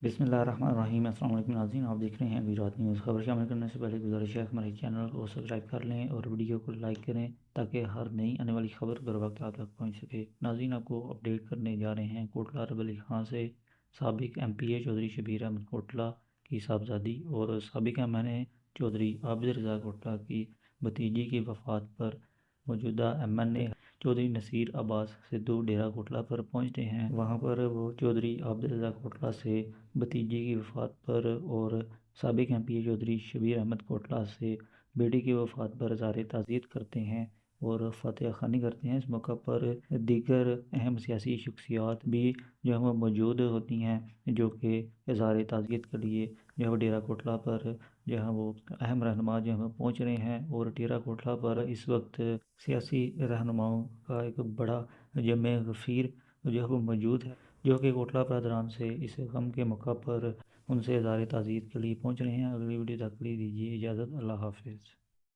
बिस्मिल्लाहिर्रहमानिर्रहीम। अस्सलाम वालेकुम नाज़रीन, आप देख रहे हैं गुजरात न्यूज़। खबर शामिल करने से पहले गुजारिश है हमारे चैनल को सब्सक्राइब कर लें और वीडियो को लाइक करें ताकि हर नई आने वाली खबर बर वक्त आप तक पहुँच सके। नाज़रीन, आपको अपडेट करने जा रहे हैं कोटला रब अली खां से साबिक MPA चौधरी शबीर अहमद कोटला की साहबजादी और साबिक MNA चौधरी आबिद रज़ा कोटला की भतीजी की वफ़ात पर मौजूदा MNA चौधरी नसीर अब्बास सिद्धू डेरा कोटला पर पहुंचते हैं। वहां पर वो चौधरी आबिद रज़ा कोटला से भतीजी की वफ़ात पर और साबिक MPA चौधरी शबीर अहमद कोटला से बेटी की वफ़ात पर इज़हार ताज़ियत करते हैं और फ़ातिहा ख़्वानी करते हैं। इस मौका पर दीगर अहम सियासी शख्सियात भी जो है वो मौजूद होती हैं, जो कि इज़हार ताज़ियत के लिए जो है वो डेरा कोटला पर जो है वो अहम रहनुमा जो है पहुँच रहे हैं। और डेरा कोटला पर इस वक्त सियासी रहनुमाओं का एक बड़ा जम गफ़ीर जो है वो मौजूद है, जो कि कोटला बरदरान से इस गम के मौका पर उनसे इज़हार ताज़ियत के लिए पहुँच रहे हैं। अगली वीडियो तक के लिए दीजिए इजाज़त। अल्लाह हाफ़िज़।